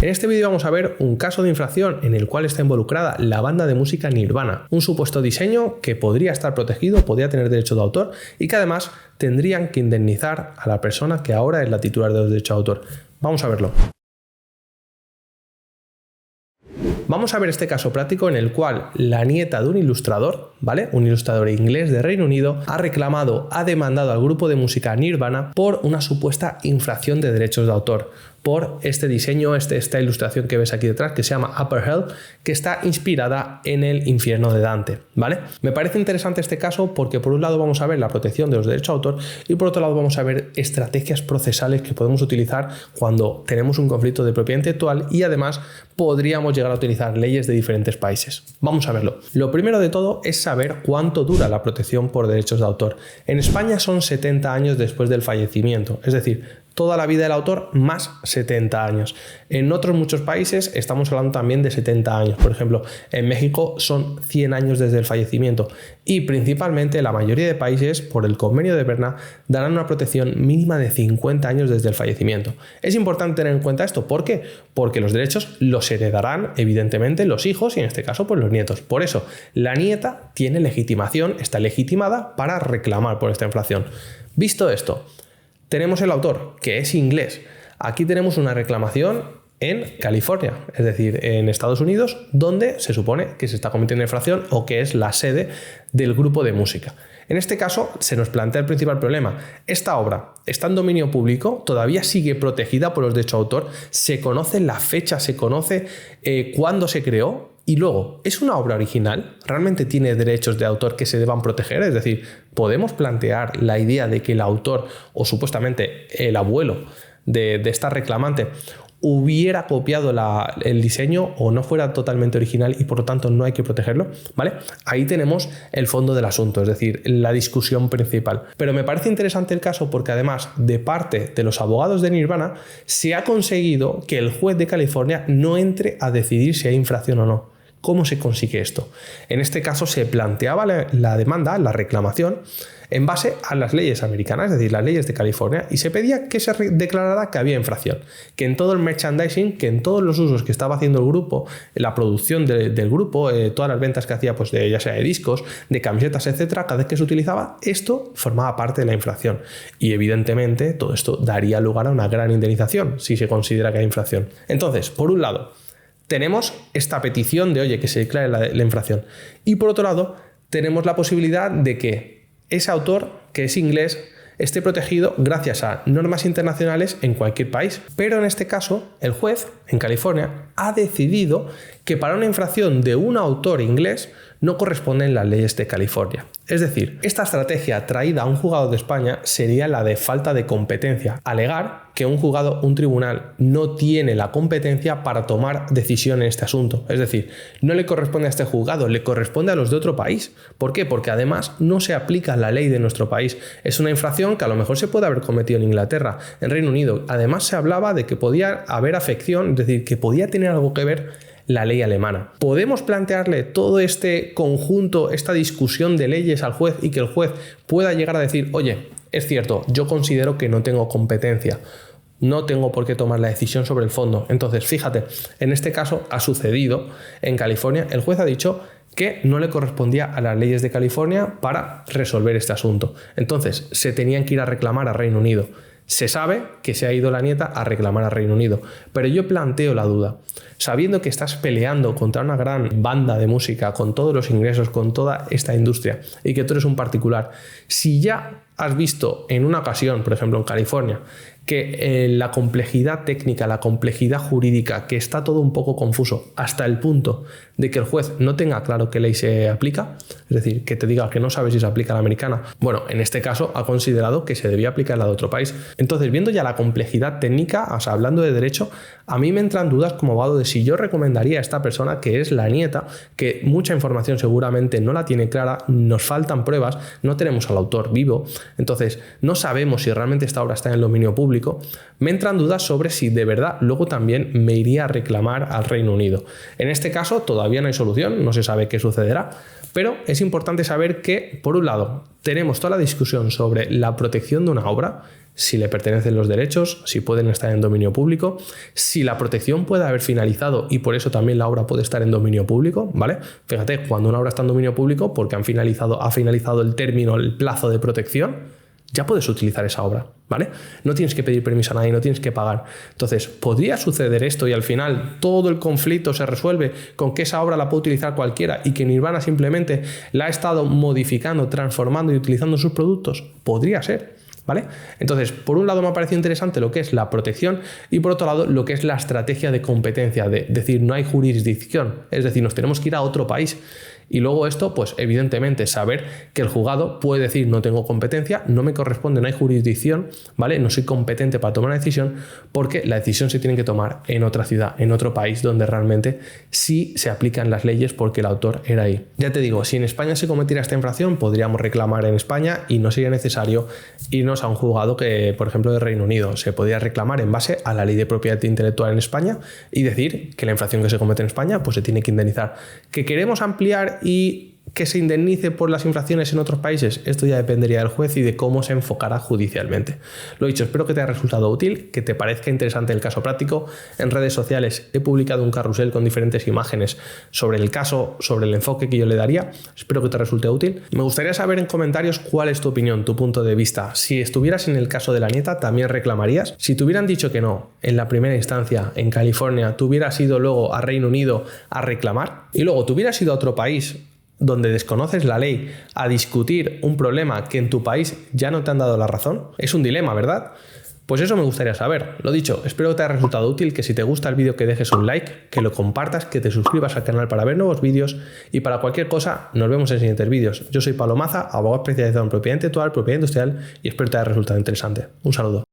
En este vídeo vamos a ver un caso de infracción en el cual está involucrada la banda de música Nirvana, un supuesto diseño que podría estar protegido, podría tener derecho de autor y que además tendrían que indemnizar a la persona que ahora es la titular de los derechos de autor. Vamos a verlo. Vamos a ver este caso práctico en el cual la nieta de un ilustrador, ¿vale? Un ilustrador inglés de Reino Unido, ha demandado al grupo de música Nirvana por una supuesta infracción de derechos de autor, por este diseño, esta ilustración que ves aquí detrás, que se llama Upper Hell, que está inspirada en el infierno de Dante, ¿vale? Me parece interesante este caso porque por un lado vamos a ver la protección de los derechos de autor y por otro lado vamos a ver estrategias procesales que podemos utilizar cuando tenemos un conflicto de propiedad intelectual y además podríamos llegar a utilizar leyes de diferentes países. Vamos a verlo. Lo primero de todo es saber cuánto dura la protección por derechos de autor. En España son 70 años después del fallecimiento, es decir, toda la vida del autor más 70 años. En otros muchos países estamos hablando también de 70 años. Por ejemplo, en México son 100 años desde el fallecimiento y principalmente la mayoría de países, por el convenio de Berna, darán una protección mínima de 50 años desde el fallecimiento. Es importante tener en cuenta esto. ¿Por qué? Porque los derechos los heredarán evidentemente los hijos y en este caso pues los nietos. Por eso, la nieta tiene legitimación, está legitimada para reclamar por esta infracción. Visto esto, tenemos el autor, que es inglés. Aquí tenemos una reclamación en California, es decir, en Estados Unidos, donde se supone que se está cometiendo infracción o que es la sede del grupo de música. En este caso se nos plantea el principal problema. Esta obra está en dominio público, todavía sigue protegida por los derechos de autor, se conoce la fecha, se conoce cuándo se creó. Y luego, ¿es una obra original? ¿Realmente tiene derechos de autor que se deban proteger? Es decir, ¿podemos plantear la idea de que el autor o supuestamente el abuelo de esta reclamante hubiera copiado el diseño o no fuera totalmente original y por lo tanto no hay que protegerlo? ¿Vale? Ahí tenemos el fondo del asunto, es decir, la discusión principal. Pero me parece interesante el caso porque además de parte de los abogados de Nirvana se ha conseguido que el juez de California no entre a decidir si hay infracción o no. ¿Cómo se consigue esto? En este caso se planteaba la demanda, la reclamación, en base a las leyes americanas, es decir, las leyes de California, y se pedía que se declarara que había infracción, que en todo el merchandising, que en todos los usos que estaba haciendo el grupo, la producción del grupo, todas las ventas que hacía, pues ya sea de discos, de camisetas, etcétera, cada vez que se utilizaba, esto formaba parte de la infracción. Y evidentemente todo esto daría lugar a una gran indemnización si se considera que hay infracción. Entonces, por un lado, tenemos esta petición de, oye, que se declare la infracción. Y por otro lado, tenemos la posibilidad de que ese autor, que es inglés, esté protegido gracias a normas internacionales en cualquier país. Pero en este caso, el juez, en California, ha decidido que para una infracción de un autor inglés no corresponden las leyes de California. Es decir, esta estrategia traída a un juzgado de España sería la de falta de competencia. Alegar que un tribunal no tiene la competencia para tomar decisión en este asunto. Es decir, no le corresponde a este juzgado, le corresponde a los de otro país. ¿Por qué? Porque además no se aplica la ley de nuestro país. Es una infracción que a lo mejor se puede haber cometido en Inglaterra, en Reino Unido. Además se hablaba de que podía haber afección, es decir, que podía tener algo que ver la ley alemana. ¿Podemos plantearle todo este conjunto, esta discusión de leyes al juez y que el juez pueda llegar a decir, oye, es cierto, yo considero que no tengo competencia, no tengo por qué tomar la decisión sobre el fondo? Entonces, fíjate, en este caso ha sucedido en California, el juez ha dicho que no le correspondía a las leyes de California para resolver este asunto. Entonces, se tenían que ir a reclamar a Reino Unido. Se sabe que se ha ido la nieta a reclamar a Reino Unido, pero yo planteo la duda. Sabiendo que estás peleando contra una gran banda de música, con todos los ingresos, con toda esta industria, y que tú eres un particular, si ya has visto en una ocasión, por ejemplo en California, que la complejidad técnica, la complejidad jurídica, que está todo un poco confuso, hasta el punto de que el juez no tenga claro qué ley se aplica, es decir, que te diga que no sabe si se aplica la americana, bueno, en este caso ha considerado que se debía aplicar la de otro país. Entonces, viendo ya la complejidad técnica, o sea, hablando de derecho, a mí me entran dudas como abogado de si yo recomendaría a esta persona, que es la nieta, que mucha información seguramente no la tiene clara, nos faltan pruebas, no tenemos al autor vivo, entonces no sabemos si realmente esta obra está en el dominio público, público, me entran dudas sobre si de verdad luego también me iría a reclamar al Reino Unido. En este caso todavía no hay solución, no se sabe qué sucederá, pero es importante saber que, por un lado, tenemos toda la discusión sobre la protección de una obra, si le pertenecen los derechos, si pueden estar en dominio público, si la protección puede haber finalizado y por eso también la obra puede estar en dominio público, ¿vale? Fíjate, cuando una obra está en dominio público, porque ha finalizado el término, el plazo de protección, ya puedes utilizar esa obra, ¿vale? No tienes que pedir permiso a nadie, no tienes que pagar. Entonces, ¿podría suceder esto y al final todo el conflicto se resuelve con que esa obra la puede utilizar cualquiera y que Nirvana simplemente la ha estado modificando, transformando y utilizando sus productos? Podría ser, ¿vale? Entonces, por un lado me ha parecido interesante lo que es la protección y por otro lado lo que es la estrategia de competencia, de decir, no hay jurisdicción, es decir, nos tenemos que ir a otro país. Y luego esto, pues evidentemente saber que el juzgado puede decir no tengo competencia, no me corresponde, no hay jurisdicción, ¿vale? No soy competente para tomar una decisión porque la decisión se tiene que tomar en otra ciudad, en otro país donde realmente sí se aplican las leyes porque el autor era ahí. Ya te digo, si en España se cometiera esta infracción, podríamos reclamar en España y no sería necesario irnos a un juzgado que, por ejemplo, de Reino Unido. Se podría reclamar en base a la ley de propiedad intelectual en España y decir que la infracción que se comete en España pues se tiene que indemnizar. ¿Que queremos ampliar y que se indemnice por las infracciones en otros países? Esto ya dependería del juez y de cómo se enfocará judicialmente. Lo dicho, espero que te haya resultado útil, que te parezca interesante el caso práctico. En redes sociales he publicado un carrusel con diferentes imágenes sobre el caso, sobre el enfoque que yo le daría. Espero que te resulte útil. Me gustaría saber en comentarios cuál es tu opinión, tu punto de vista. Si estuvieras en el caso de la nieta, ¿también reclamarías? Si te hubieran dicho que no, en la primera instancia, en California, ¿tú hubieras ido luego a Reino Unido a reclamar? Y luego, ¿tú hubieras ido a otro país donde desconoces la ley a discutir un problema que en tu país ya no te han dado la razón? Es un dilema, ¿verdad? Pues eso me gustaría saber. Lo dicho, espero que te haya resultado útil, que si te gusta el vídeo que dejes un like, que lo compartas, que te suscribas al canal para ver nuevos vídeos y para cualquier cosa nos vemos en siguientes vídeos. Yo soy Pablo Maza, abogado especializado en propiedad intelectual, propiedad industrial y espero que te haya resultado interesante. Un saludo.